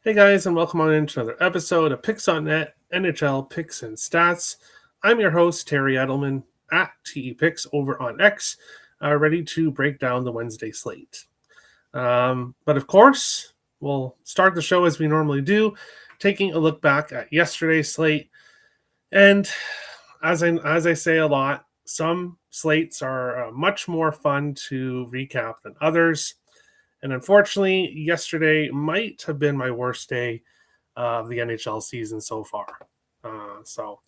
Hey guys, and welcome on into another episode of Picks.net NHL Picks and Stats. I'm your host, Terry Edelman at TE Picks over on X, ready to break down the Wednesday slate. But of course, we'll start the show as we normally do, taking a look back at yesterday's slate. And as I say a lot, some slates are much more fun to recap than others. And unfortunately, yesterday might have been my worst day of the NHL season so far. So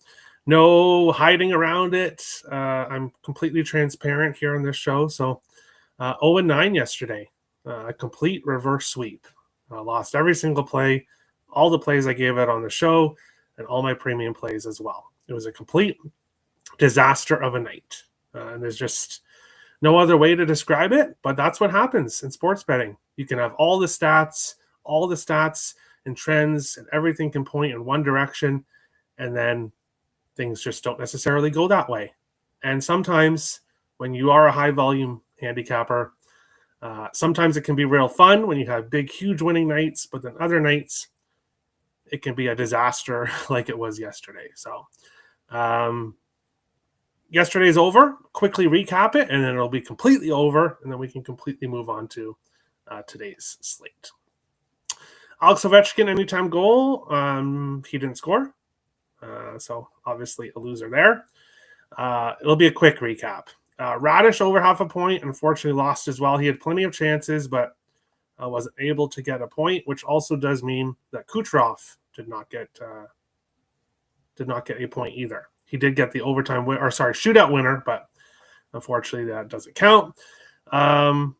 no hiding around it. I'm completely transparent here on this show. So 0-9 yesterday, a complete reverse sweep. Lost every single play, all the plays I gave out on the show, and all my premium plays as well. It was a complete disaster of a night. And there's just no other way to describe it, but that's what happens in sports betting. You can have all the stats and trends, and everything can point in one direction, and then things just don't necessarily go that way. And sometimes when you are a high volume handicapper, sometimes it can be real fun when you have big, huge winning nights, but then other nights it can be a disaster like it was yesterday. So yesterday's over. Quickly recap it, and then it'll be completely over, and then we can completely move on to today's slate. Alex Ovechkin, anytime goal. He didn't score, so obviously a loser there. It'll be a quick recap. Radish over half a point, unfortunately lost as well. He had plenty of chances, but wasn't able to get a point, which also does mean that Kucherov did not get a point either. He did get the shootout winner, but unfortunately that doesn't count. And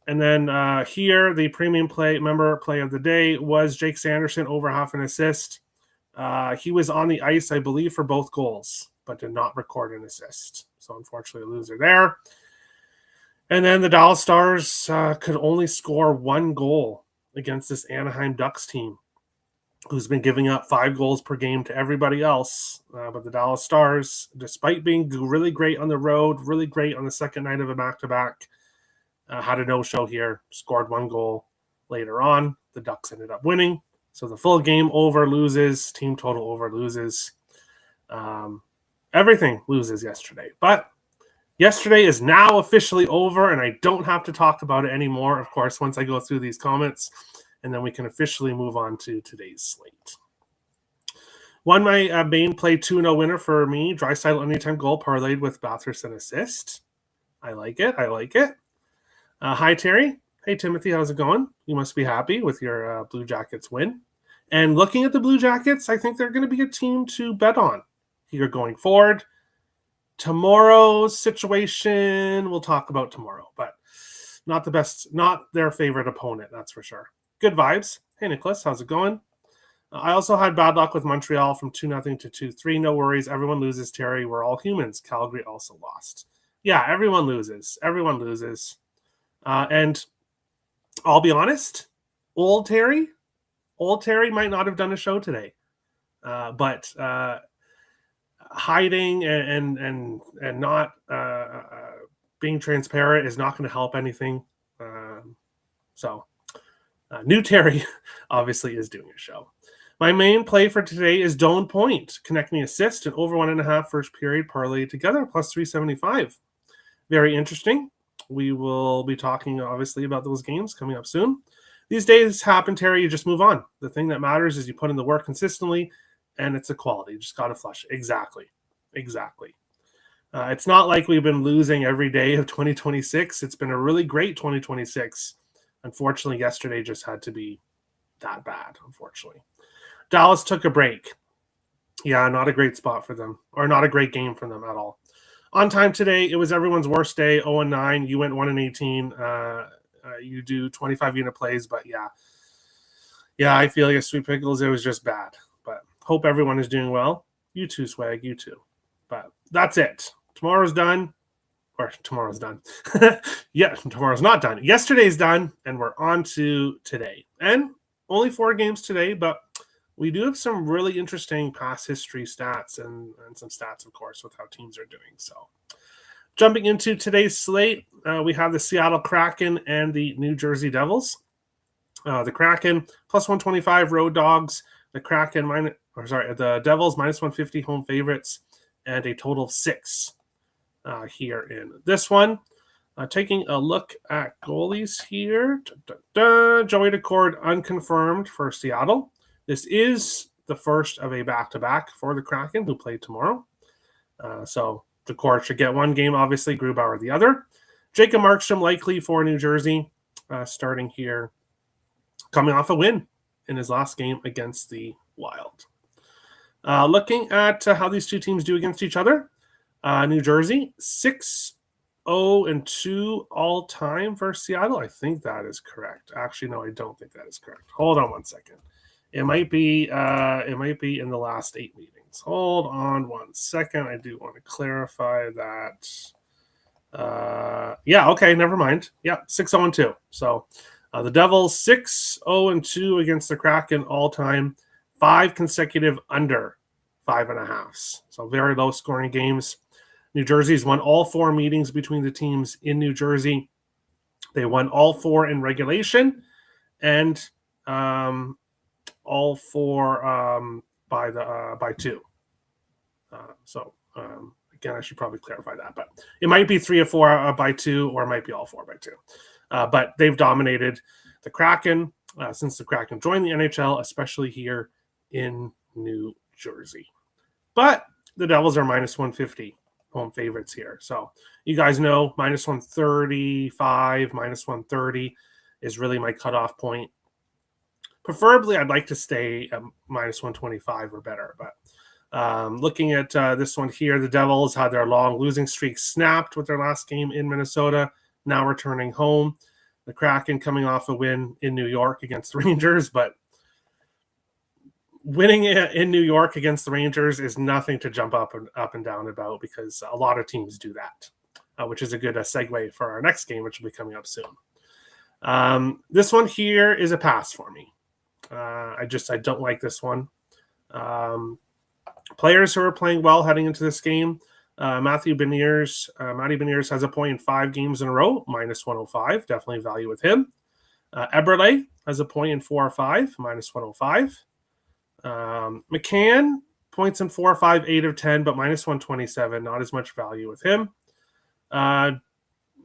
then here, the premium play of the day was Jake Sanderson over half an assist. He was on the ice, I believe, for both goals, but did not record an assist. So unfortunately, a loser there. And then the Dallas Stars could only score one goal against this Anaheim Ducks team, who's been giving up 5 goals per game to everybody else. But the Dallas Stars, despite being really great on the road, really great on the second night of a back-to-back, had a no-show here, scored 1 goal later on. The Ducks ended up winning. So the full game over loses, team total over loses. Everything loses yesterday. But yesterday is now officially over, and I don't have to talk about it anymore, of course, once I go through these comments. And then we can officially move on to today's slate. Won my main play 2-0 winner for me. Draisaitl anytime goal parlayed with Bathurst and assist. I like it. Hi, Terry. Hey, Timothy. How's it going? You must be happy with your Blue Jackets win. And looking at the Blue Jackets, I think they're going to be a team to bet on here going forward. Tomorrow's situation, we'll talk about tomorrow, but not the best, not their favorite opponent, that's for sure. Good vibes. Hey, Nicholas, how's it going? I also had bad luck with Montreal from 2-0 to 2-3. No worries. Everyone loses, Terry. We're all humans. Calgary also lost. Yeah, everyone loses. And I'll be honest, old Terry might not have done a show today. But hiding and not being transparent is not going to help anything. New Terry obviously is doing a show. My main play for today is Doan Point. Connect me assist and over 1.5 first period parlay together plus 375. Very interesting. We will be talking obviously about those games coming up soon. These days happen, Terry. You just move on. The thing that matters is you put in the work consistently, and it's a quality. You just got to flush it. Exactly. It's not like we've been losing every day of 2026. It's been a really great 2026. Unfortunately, yesterday just had to be that bad, unfortunately. Dallas took a break. Yeah, not a great spot for them, or not a great game for them at all. On time today, it was everyone's worst day, 0-9. You went 1-18. You do 25 unit plays, but yeah, I feel like a Sweet Pickles, it was just bad. But hope everyone is doing well. You too, Swag, you too. But that's it. Tomorrow's done. Yeah, tomorrow's not done. Yesterday's done, and we're on to today. And only 4 games today, but we do have some really interesting past history stats and some stats, of course, with how teams are doing. So jumping into today's slate, we have the Seattle Kraken and the New Jersey Devils. The Kraken plus 125 road dogs. The the Devils minus 150 home favorites, and a total of 6 here in this one. Taking a look at goalies here. Joey Decord unconfirmed for Seattle. This is the first of a back-to-back for the Kraken, who play tomorrow. So Decord should get one game, obviously. Grubauer the other. Jacob Markstrom likely for New Jersey, starting here, coming off a win in his last game against the Wild. Looking at how these two teams do against each other. New Jersey, 6-0-2 all time for Seattle. I think that is correct. Actually, no, I don't think that is correct. Hold on one second. It might be in the last 8 meetings. Hold on one second. I do want to clarify that. Yeah, okay, never mind. Yeah, 6-0-2. So the Devils 6-0-2 against the Kraken all time. 5 consecutive under 5.5. So very low scoring games. New Jersey's won all 4 meetings between the teams in New Jersey. They won all 4 in regulation, and all 4 by 2. Again, I should probably clarify that, but it might be 3 or 4 by 2, or it might be all 4 by 2. But they've dominated the Kraken since the Kraken joined the NHL, especially here in New Jersey. But the Devils are minus 150 home favorites here. So you guys know minus 135, minus 130 is really my cutoff point. Preferably, I'd like to stay at minus 125 or better. But looking at this one here, the Devils had their long losing streak snapped with their last game in Minnesota, now returning home. The Kraken coming off a win in New York against the Rangers, but winning in New York against the Rangers is nothing to jump up and down about, because a lot of teams do that, which is a good segue for our next game, which will be coming up soon. This one here is a pass for me. I don't like this one. Players who are playing well heading into this game. Matty Beniers has a point in 5 games in a row, minus 105. Definitely value with him. Eberle has a point in 4 or 5, minus 105. McCann, points in 4 or 5, 8 of 10, but minus 127. Not as much value with him. And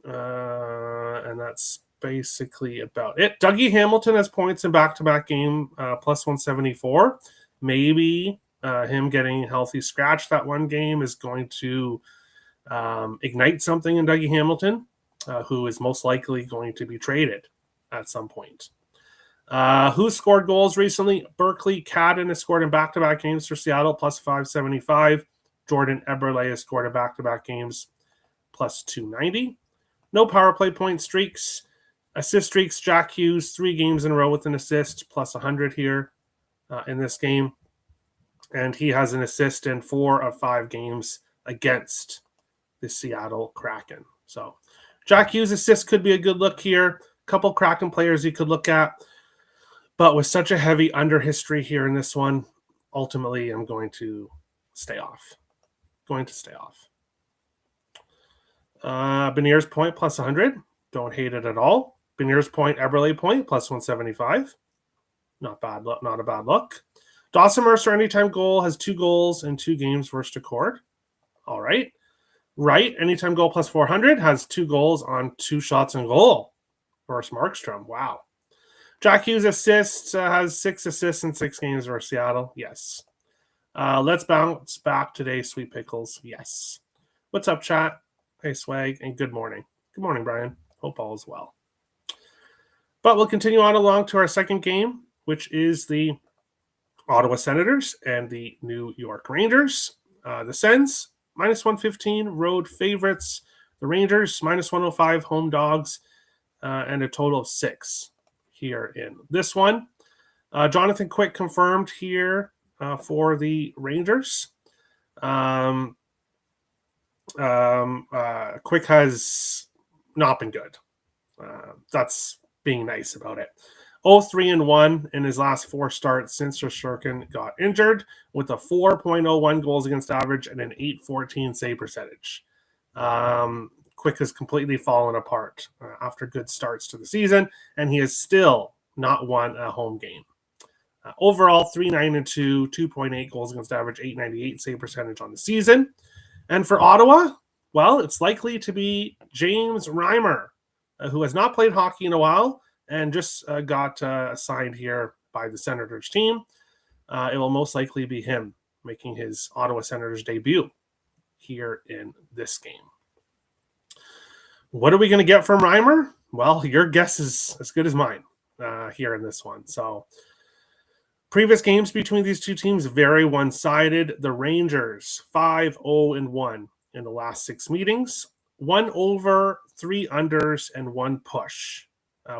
that's basically about it. Dougie Hamilton has points in back-to-back game, plus 174. Maybe him getting healthy scratch that one game is going to ignite something in Dougie Hamilton, who is most likely going to be traded at some point. Who scored goals recently? Berkeley Cadden has scored in back-to-back games for Seattle, plus 575. Jordan Eberle has scored in back-to-back games, plus 290. No power play point streaks. Assist streaks, Jack Hughes, 3 games in a row with an assist, plus 100 here in this game. And he has an assist in 4 of 5 games against the Seattle Kraken. So Jack Hughes' assist could be a good look here. A couple Kraken players you could look at. But with such a heavy under history here in this one, ultimately I'm going to stay off. Beniers point plus 100. Don't hate it at all. Beniers point, Eberle point plus 175. Not a bad look. Dawson Mercer anytime goal has 2 goals in 2 games versus Decord. All right. Wright anytime goal plus 400 has 2 goals on 2 shots on goal versus Markstrom. Wow. Jack Hughes assists has 6 assists in 6 games versus Seattle. Yes. Let's bounce back today, Sweet Pickles. Yes. What's up, chat? Hey, Swag, and good morning. Good morning, Brian. Hope all is well. But we'll continue on along to our second game, which is the Ottawa Senators and the New York Rangers. The Sens, minus 115, road favorites. The Rangers, minus 105, home dogs, and a total of 6 here in this one. Jonathan Quick confirmed here for the Rangers. Quick has not been good. That's being nice about it. 0-3-1 in his last 4 starts since Shesterkin got injured, with a 4.01 goals against average and an 814 save percentage. Quick has completely fallen apart after good starts to the season, and he has still not won a home game. Overall, 3-9-2, 2.8 goals against average, 898 save percentage on the season. And for Ottawa, well, it's likely to be James Reimer, who has not played hockey in a while and just got signed here by the Senators team. It will most likely be him making his Ottawa Senators debut here in this game. What are we going to get from Reimer? Well, your guess is as good as mine here in this one. So previous games between these two teams, very one-sided. The Rangers, 5-0-1 in the last 6 meetings. 1 over, 3 unders, and 1 push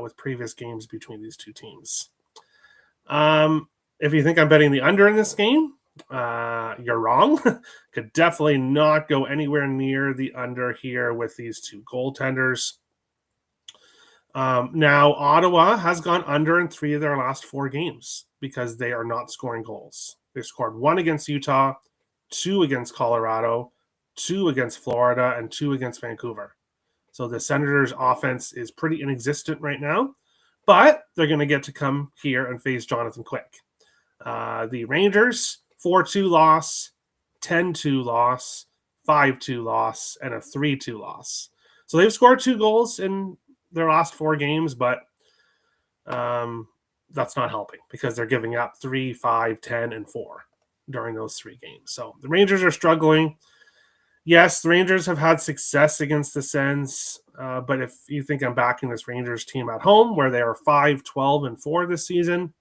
with previous games between these two teams. If you think I'm betting the under in this game, you're wrong. Could definitely not go anywhere near the under here with these two goaltenders. Now, Ottawa has gone under in 3 of their last 4 games because they are not scoring goals. They scored 1 against Utah, 2 against Colorado, 2 against Florida, and 2 against Vancouver. So the Senators' offense is pretty inexistent right now, but they're going to get to come here and face Jonathan Quick. The Rangers, 4-2 loss, 10-2 loss, 5-2 loss, and a 3-2 loss. So they've scored 2 goals in their last 4 games, but that's not helping because they're giving up 3, 5, 10, and 4 during those 3 games. So the Rangers are struggling. Yes, the Rangers have had success against the Sens, but if you think I'm backing this Rangers team at home where they are 5-12-4 this season,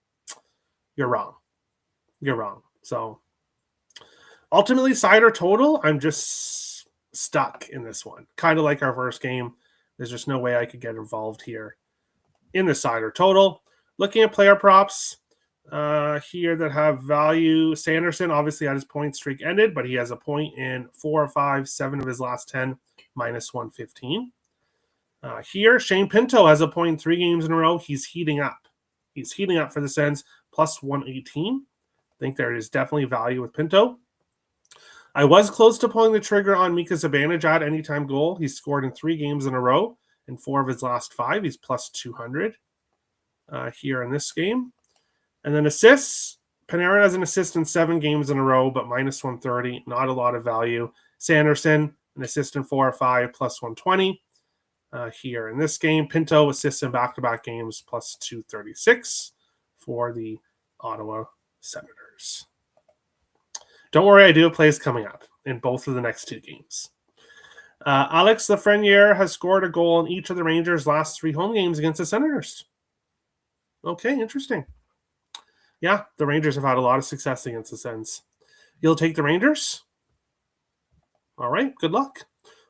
you're wrong. You're wrong. So ultimately, side or total, I'm just stuck in this one. Kind of like our first game. There's just no way I could get involved here in the side or total. Looking at player props here that have value. Sanderson obviously had his point streak ended, but he has a point in 4 of 5, 7 of his last 10, minus 115. Here, Shane Pinto has a point in 3 games in a row. He's heating up. He's heating up for the Sens, plus 118. I think there is definitely value with Pinto. I was close to pulling the trigger on Mika Zibanejad anytime goal. He's scored in 3 games in a row. In 4 of his last 5, he's plus 200 here in this game. And then assists. Panarin has an assist in 7 games in a row, but minus 130. Not a lot of value. Sanderson, an assist in 4 or 5, plus 120 here in this game. Pinto assists in back-to-back games, plus 236 for the Ottawa Senators. Don't worry, I do have plays coming up in both of the next 2 games. Alex Lafreniere has scored a goal in each of the Rangers' last 3 home games against the Senators. Okay, interesting. Yeah, the Rangers have had a lot of success against the Sens. You'll take the Rangers? All right, good luck.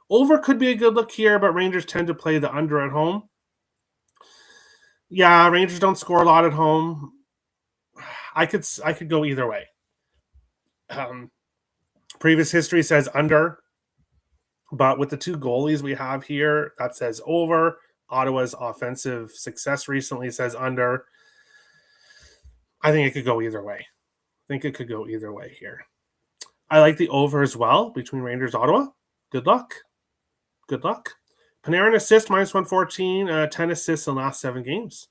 Over could be a good look here, but Rangers tend to play the under at home. Yeah, Rangers don't score a lot at home. I could go either way. Previous history says under, but with the 2 goalies we have here, that says over. Ottawa's offensive success recently says under. I think it could go either way. Here. I like the over as well between Rangers and Ottawa. Good luck. Panarin assist, minus 114, 10 assists in the last 7 games.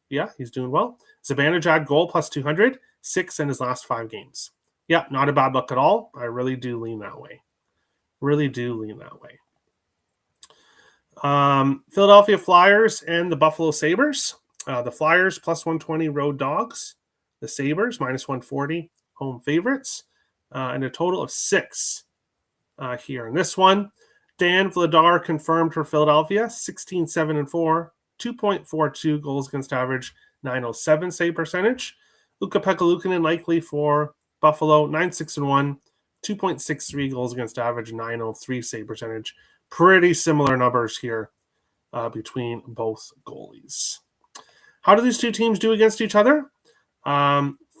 Yeah, he's doing well. Zibanejad goal, plus 200, 6 in his last 5 games. Yeah, not a bad look at all. I really do lean that way. Philadelphia Flyers and the Buffalo Sabres. The Flyers, plus 120 road dogs. The Sabres, minus 140 home favorites. And a total of 6 here in this one. Dan Vladar confirmed for Philadelphia, 16-7-4, 2.42 goals against average, 907 save percentage. Ukko-Pekka Luukkonen likely for Buffalo, 9-6-1, 2.63 goals against average, 903 save percentage. Pretty similar numbers here between both goalies. How do these two teams do against each other?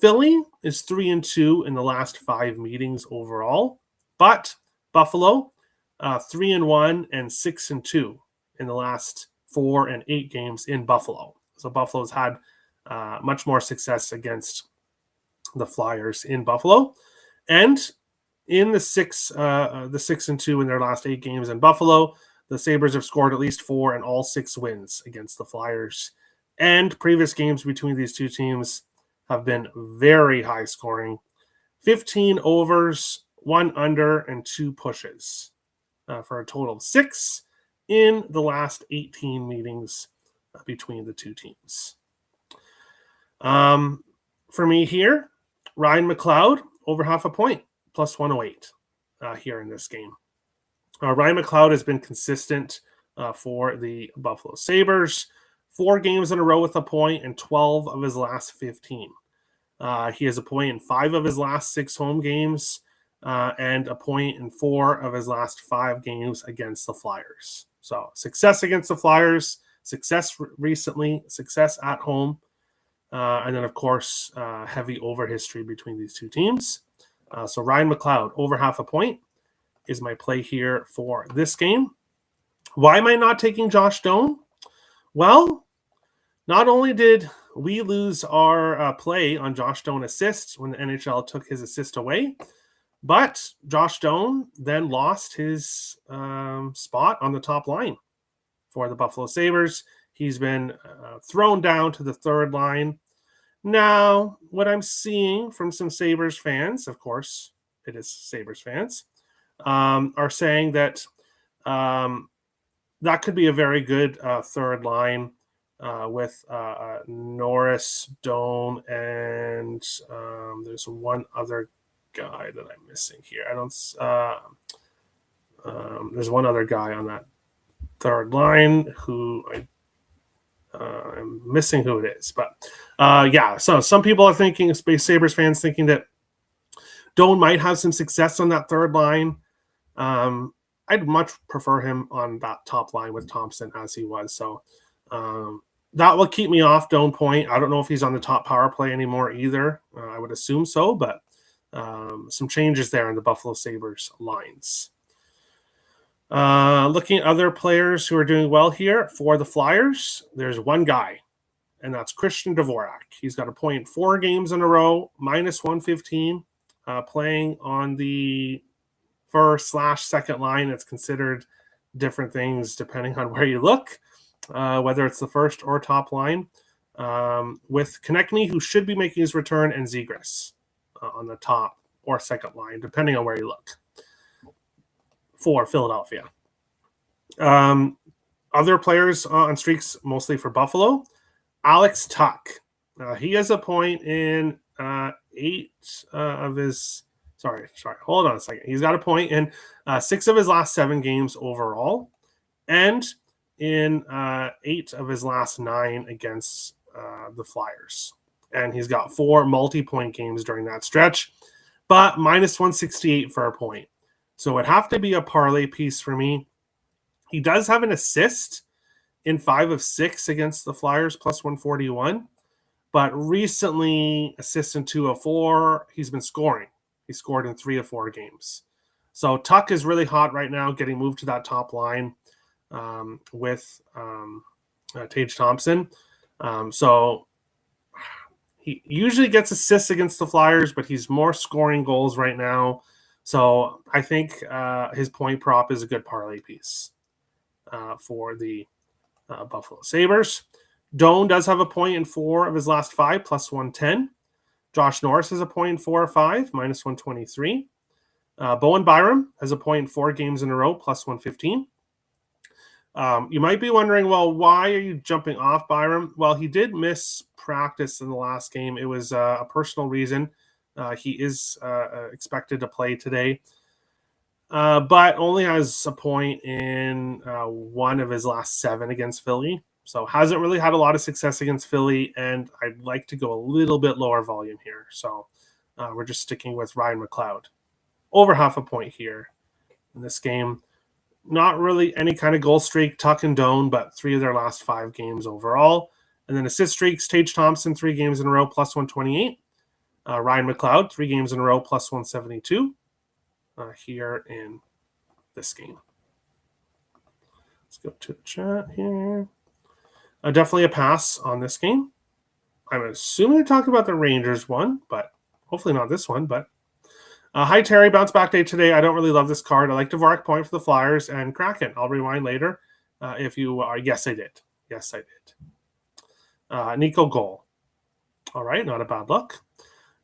Philly is 3-2 in the last 5 meetings overall, but Buffalo 3-1 and 6-2 in the last 4 and 8 games in Buffalo. So Buffalo's had much more success against the Flyers in Buffalo, and in the 6-2 in their last 8 games in Buffalo, the Sabres have scored at least 4 and all 6 wins against the Flyers And previous games between these two teams have been very high scoring. 15 overs, 1 under, and 2 pushes for a total of 6 in the last 18 meetings between the two teams. For me here, Ryan McLeod over half a point, plus 108 here in this game. Ryan McLeod has been consistent for the Buffalo Sabres. 4 games in a row with a point in 12 of his last 15. He has a point in 5 of his last 6 home games and a point in 4 of his last 5 games against the Flyers. So success against the Flyers, success recently, success at home, and then, of course, heavy over history between these two teams. So Ryan McLeod over half a point is my play here for this game. Why am I not taking Josh Doan? Well, not only did we lose our play on Josh Doan assists when the NHL took his assist away, but Josh Doan then lost his spot on the top line for the Buffalo Sabres. He's been thrown down to the third line. Now, what I'm seeing from some Sabres fans, of course, it is Sabres fans, are saying that that could be a very good third line with Norris, Doan, and there's one other guy that I'm missing here. There's one other guy on that third line who I'm missing who it is. But so some people are thinking, Space Sabres fans thinking that Doan might have some success on that third line. I'd much prefer him on that top line with Thompson as he was. So that will keep me off Doan point. I don't know if he's on the top power play anymore either. I would assume so, but some changes there in the Buffalo Sabres lines. Looking at other players who are doing well here for the Flyers, there's one guy, and that's Christian Dvorak. He's got a point 4 games in a row, minus 115, playing on the first/second line. It's considered different things depending on where you look, whether it's the first or top line, with Konechny, who should be making his return, and Zegras on the top or second line, depending on where you look, for Philadelphia. Other players on streaks, mostly for Buffalo. Alex Tuck. He has a point in 8 of his... Sorry. Hold on a second. He's got a point in 6 of his last 7 games overall, and in 8 of his last 9 against the Flyers. And he's got 4 multi-point games during that stretch, but minus 168 for a point. So it would have to be a parlay piece for me. He does have an assist in 5 of 6 against the Flyers, plus 141. But recently, assist in 2 of 4, he's been scoring. He scored in 3 of 4 games. So Tuck is really hot right now, getting moved to that top line with Tage Thompson. So he usually gets assists against the Flyers, but he's more scoring goals right now. So I think his point prop is a good parlay piece for the Buffalo Sabres. Doan does have a point in 4 of his last 5, plus 110. Josh Norris has a point in 4 or 5, minus 123. Bowen Byram has a point in 4 games in a row, plus 115. You might be wondering, well, why are you jumping off Byram? Well, he did miss practice in the last game. It was a personal reason. He is expected to play today, but only has a point in 1 of his last 7 against Philly. So hasn't really had a lot of success against Philly, and I'd like to go a little bit lower volume here. So we're just sticking with Ryan McLeod. Over half a point here in this game. Not really any kind of goal streak, Tuck and Doan, but 3 of their last 5 games overall. And then assist streaks, Tage Thompson, 3 games in a row, plus 128. Ryan McLeod, 3 games in a row, plus 172 here in this game. Let's go to the chat here. Definitely a pass on this game. I'm assuming they're talking about the Rangers one, but hopefully not this one. But hi, Terry. Bounce back day today. I don't really love this card. I like Dvorak point for the Flyers and Kraken. I'll rewind later if you are. Yes, I did. Nico goal. All right, not a bad look.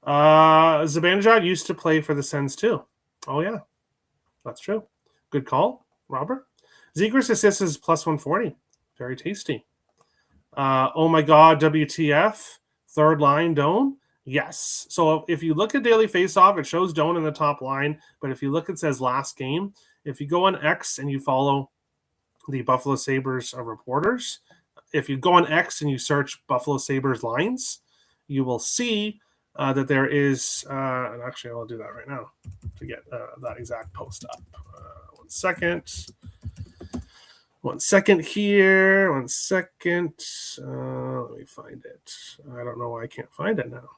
Zibanejad used to play for the Sens too. Oh, yeah, that's true. Good call, Robert. Zegras assist is plus 140. Very tasty. Oh my God, WTF. Third line, Doan. Yes. So if you look at Daily Faceoff, it shows Doan in the top line. But if you look, it says last game. If you go on X and you follow the Buffalo Sabres reporters, if you go on X and you search Buffalo Sabres lines, you will see that there is, and actually I'll do that right now to get that exact post up. 1 second. 1 second here. 1 second. Let me find it. I don't know why I can't find it now.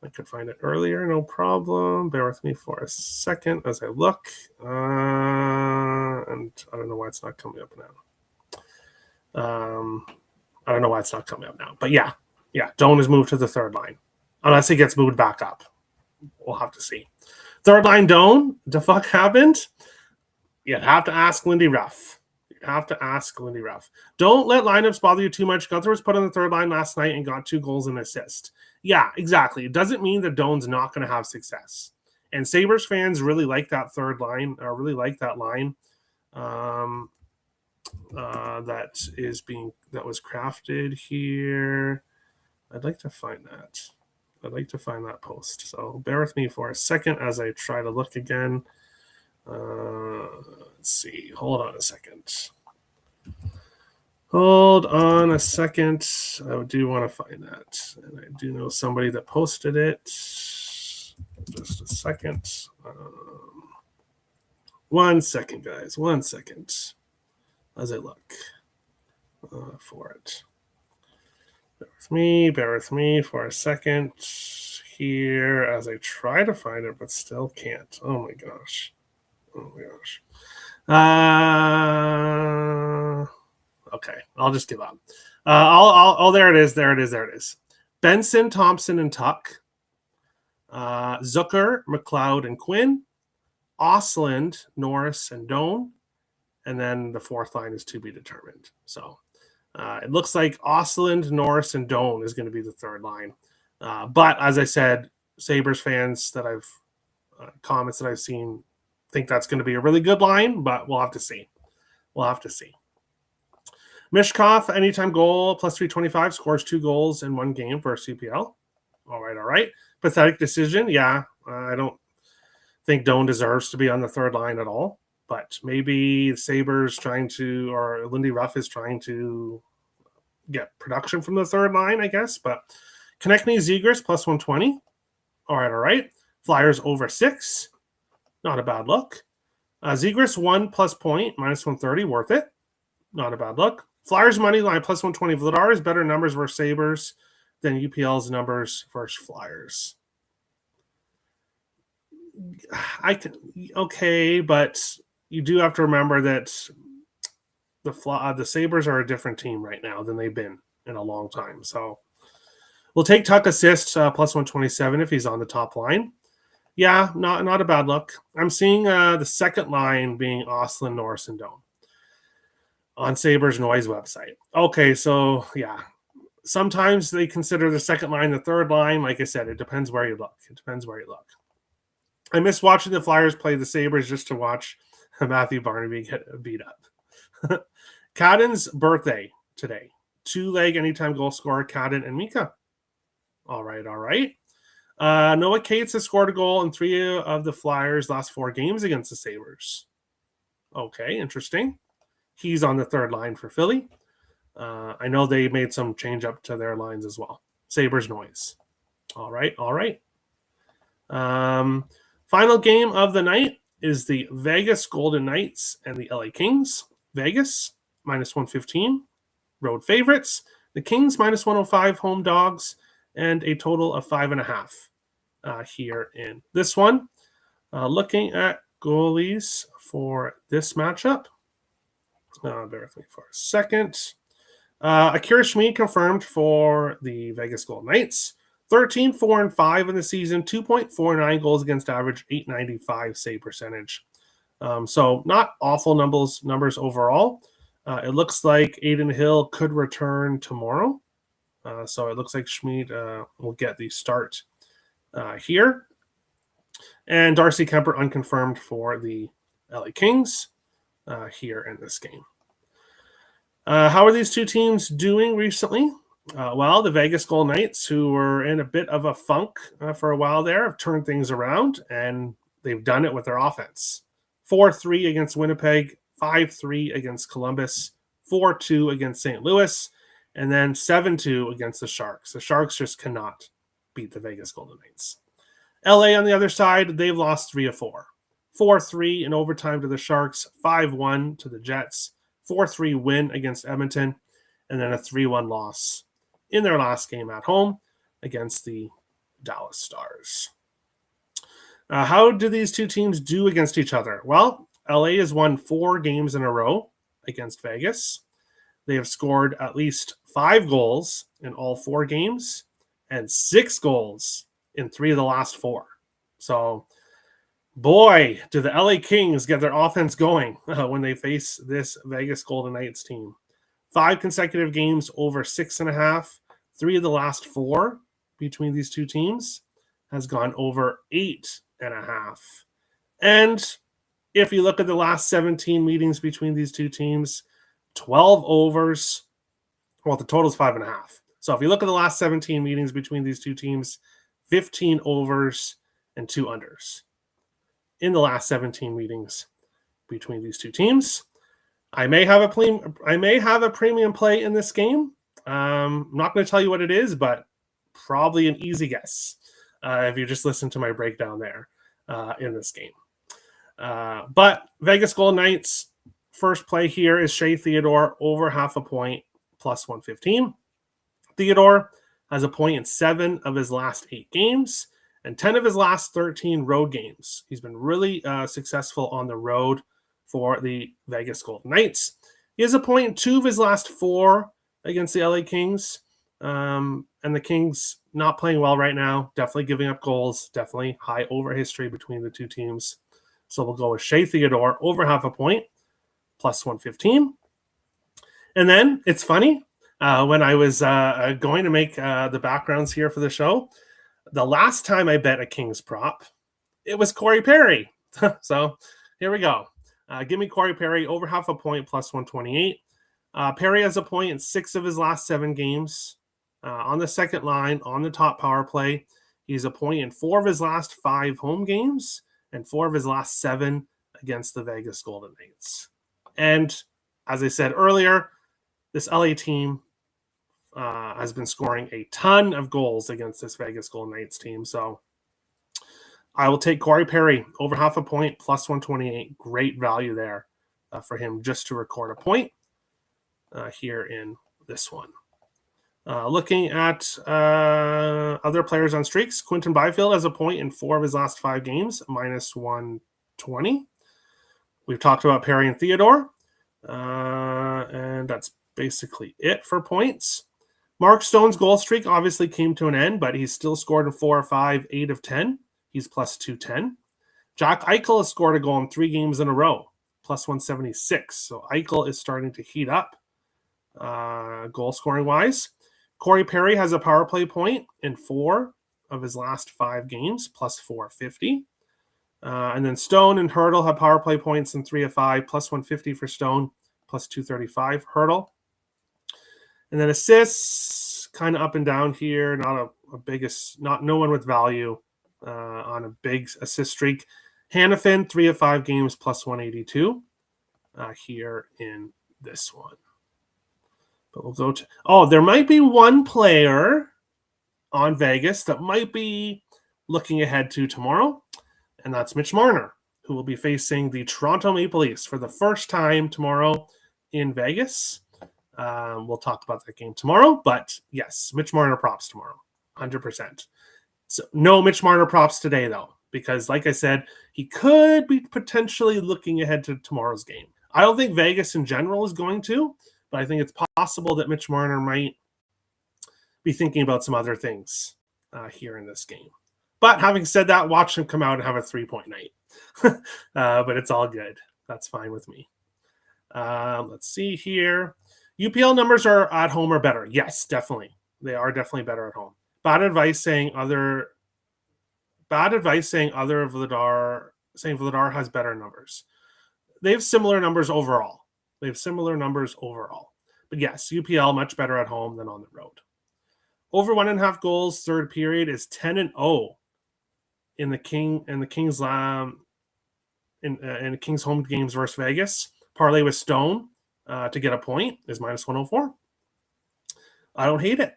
I could find it earlier, no problem. Bear with me for a second as I look. And I don't know why it's not coming up now. I don't know why it's not coming up now. But yeah, Doan is moved to the third line. Unless he gets moved back up. We'll have to see. Third line Doan, the fuck happened? You'd have to ask Lindy Ruff. Don't let lineups bother you too much. Gunther was put on the third line last night and got 2 goals and assist. Yeah, exactly. It doesn't mean that Doan's not going to have success. And Sabres fans really like that third line, or really like that line that was crafted here. I'd like to find that post. So bear with me for a second as I try to look again. Let's see. Hold on a second. I do want to find that. And I do know somebody that posted it. Just a second. 1 second, guys. 1 second. As I look for it. Bear with me for a second here as I try to find it, but still can't. Oh my gosh. Okay, I'll just give up. There it is. Benson, Thompson, and Tuck. Zucker, McLeod, and Quinn. Osland, Norris, and Doan. And then the fourth line is to be determined. So it looks like Osland, Norris, and Doan is going to be the third line. But as I said, Sabres fans that I've comments that I've seen think that's going to be a really good line, but we'll have to see. Mishkov, anytime goal, plus 325, scores 2 goals in 1 game for CPL. All right. Pathetic decision. Yeah, I don't think Doan deserves to be on the third line at all, but maybe the Sabres or Lindy Ruff is trying to get production from the third line, I guess. But Konechny, Zegras, plus 120. All right. Flyers over 6. Not a bad look. Zegras 1+ point, minus 130, worth it. Not a bad look. Flyers money line, plus 120. Vladar is better numbers versus Sabres than UPL's numbers versus Flyers. Okay, but you do have to remember that the Sabres are a different team right now than they've been in a long time. So we'll take Tuck assist plus 127 if he's on the top line. Yeah, not a bad look. I'm seeing the second line being Osland, Norris, and Doan on Sabres Noise website. Okay, so yeah. Sometimes they consider the second line the third line. Like I said, it depends where you look. I miss watching the Flyers play the Sabres just to watch Matthew Barnaby get beat up. Cadden's birthday today. 2-leg anytime goal scorer, Cadden and Mika. All right. Noah Cates has scored a goal in 3 of the Flyers' last 4 games against the Sabres. Okay, interesting. He's on the third line for Philly. I know they made some change up to their lines as well. Sabres Noise. All right. Final game of the night is the Vegas Golden Knights and the LA Kings. Vegas, minus 115. Road favorites. The Kings, minus 105 home dogs. And a total of 5.5 here in this one. Looking at goalies for this matchup. Bear with me for a second. Akira Schmid confirmed for the Vegas Golden Knights. 13-4-5 in the season, 2.49 goals against average, 895 save percentage. So not awful numbers overall. It looks like Aiden Hill could return tomorrow. So it looks like Schmid will get the start here. And Darcy Kemper unconfirmed for the LA Kings here in this game. How are these two teams doing recently? Well, the Vegas Golden Knights, who were in a bit of a funk for a while there, have turned things around, and they've done it with their offense. 4-3 against Winnipeg, 5-3 against Columbus, 4-2 against St. Louis, and then 7-2 against the Sharks. The Sharks just cannot beat the Vegas Golden Knights. LA on the other side, they've lost 3 of 4. 4-3 in overtime to the Sharks, 5-1 to the Jets, 4-3 win against Edmonton, and then a 3-1 loss in their last game at home against the Dallas Stars. How do these two teams do against each other? Well, LA has won 4 games in a row against Vegas. They have scored at least 5 goals in all 4 games and 6 goals in 3 of the last 4. So, boy, do the LA Kings get their offense going when they face this Vegas Golden Knights team. 5 consecutive games over 6.5. 3 of the last 4 between these two teams has gone over 8.5. And if you look at the last 17 meetings between these two teams, 12 overs. Well, the total is 5.5. So if you look at the last 17 meetings between these two teams, 15 overs and 2 unders in the last 17 meetings between these two teams. I may have a premium play in this game. I'm not going to tell you what it is, but probably an easy guess if you just listen to my breakdown there in this game. But Vegas Golden Knights, first play here is Shea Theodore over half a point, plus 115. Theodore has a point in 7 of his last 8 games and 10 of his last 13 road games. He's been really successful on the road for the Vegas Golden Knights. He has a point in 2 of his last 4 against the LA Kings. And the Kings not playing well right now, definitely giving up goals, definitely high over history between the two teams. So we'll go with Shea Theodore over half a point, plus 115. And then it's funny, when I was going to make the backgrounds here for the show, the last time I bet a Kings prop, it was Corey Perry. So here we go. Give me Corey Perry over half a point, plus 128. Perry has a point in 6 of his last 7 games. On the second line, on the top power play, he's a point in 4 of his last 5 home games and 4 of his last 7 against the Vegas Golden Knights. And as I said earlier, this LA team has been scoring a ton of goals against this Vegas Golden Knights team. So I will take Corey Perry over half a point, plus 128. Great value there for him just to record a point here in this one. Looking at other players on streaks, Quinton Byfield has a point in 4 of his last 5 games, minus 120. We've talked about Perry and Theodore, and that's basically it for points. Mark Stone's goal streak obviously came to an end, but he's still scored in 4 of 5, 8 of 10. He's plus 210. Jack Eichel has scored a goal in 3 games in a row, plus 176. So Eichel is starting to heat up goal scoring wise. Corey Perry has a power play point in 4 of his last 5 games, plus 450. And then Stone and Hurdle have power play points in 3 of 5, plus 150 for Stone, plus 235 Hurdle. And then assists, kind of up and down here, not a biggest, no one with value on a big assist streak. Hannafin, 3 of 5 games, plus 182 here in this one. But we'll go to, there might be one player on Vegas that might be looking ahead to tomorrow, and that's Mitch Marner, who will be facing the Toronto Maple Leafs for the first time tomorrow in Vegas. We'll talk about that game tomorrow, but yes, Mitch Marner props tomorrow, 100%. So no Mitch Marner props today, though, because like I said, he could be potentially looking ahead to tomorrow's game. I don't think Vegas in general is going to, but I think it's possible that Mitch Marner might be thinking about some other things here in this game. But having said that, watch him come out and have a 3-point night. But it's all good. That's fine with me. Let's see here. UPL numbers are at home or better. Yes, definitely. They are definitely better at home. Bad advice saying Vladar has better numbers. They have similar numbers overall. But yes, UPL much better at home than on the road. Over 1.5 goals, third period is 10-0 in the Kings in Kings home games versus Vegas. Parlay with Stone to get a point is -104. I don't hate it.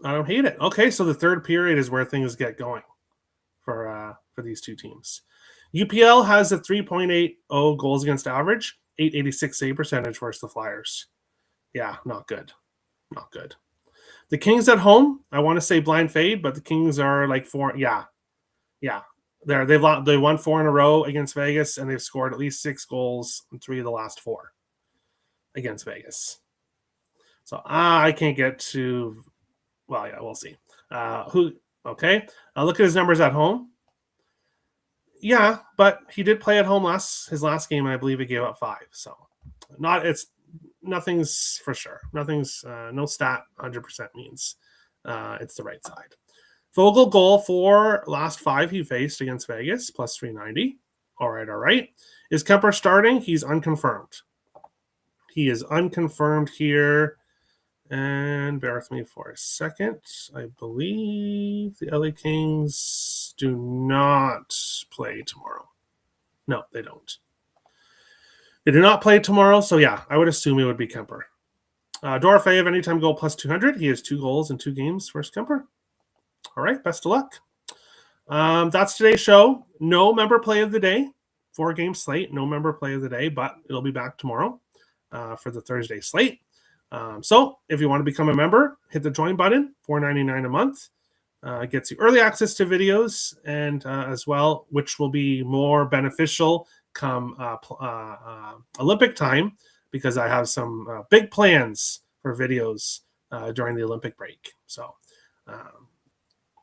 Okay, so the third period is where things get going for these two teams. UPL has a 3.80 goals against average, 886 save percentage versus the Flyers. Yeah, not good. The Kings at home, I want to say blind fade, but the Kings are like 4. Yeah. They won 4 in a row against Vegas, and they've scored at least 6 goals in 3 of the last 4 against Vegas. So I can't get to. Well, yeah, we'll see. Okay. Look at his numbers at home. Yeah, but he did play at home his last game, and I believe he gave up 5. So nothing's for sure. Nothing's no stat 100% means it's the right side. Vogel goal for last 5 he faced against Vegas, plus 390. All right. Is Kemper starting? He's unconfirmed. He is unconfirmed here. And bear with me for a second. I believe the LA Kings do not play tomorrow. No, they don't. They do not play tomorrow, so yeah, I would assume it would be Kemper. Dorofeyev, anytime goal plus 200. He has 2 goals in 2 games versus Kemper. All right, best of luck. That's today's show. No member play of the day. 4-game slate. No member play of the day, but it'll be back tomorrow for the Thursday slate. So if you want to become a member, hit the join button, $4.99 a month. Gets you early access to videos and as well, which will be more beneficial come Olympic time, because I have some big plans for videos during the Olympic break. So,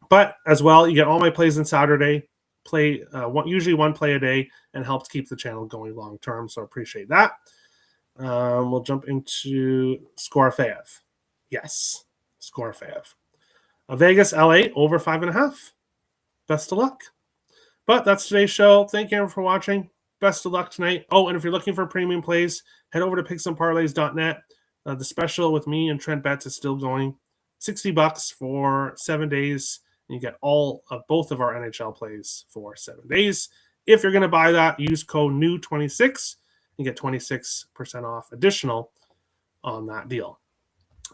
but as well, you get all my plays on Saturday, usually 1 play a day, and helps keep the channel going long term. So appreciate that. We'll jump into Skorofayev. Yes, Skorofayev. Vegas, LA, over 5.5. Best of luck. But that's today's show. Thank you everyone for watching. Best of luck tonight. Oh, and if you're looking for premium plays, head over to picksandparlays.net. The special with me and Trent Betts is still going. $60 for 7 days. And you get all of both of our NHL plays for 7 days. If you're going to buy that, use code NEW26. You get 26% off additional on that deal.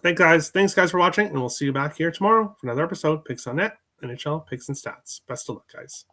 Thanks guys for watching, and we'll see you back here tomorrow for another episode. Picks on Net, NHL, Picks and Stats. Best of luck, guys.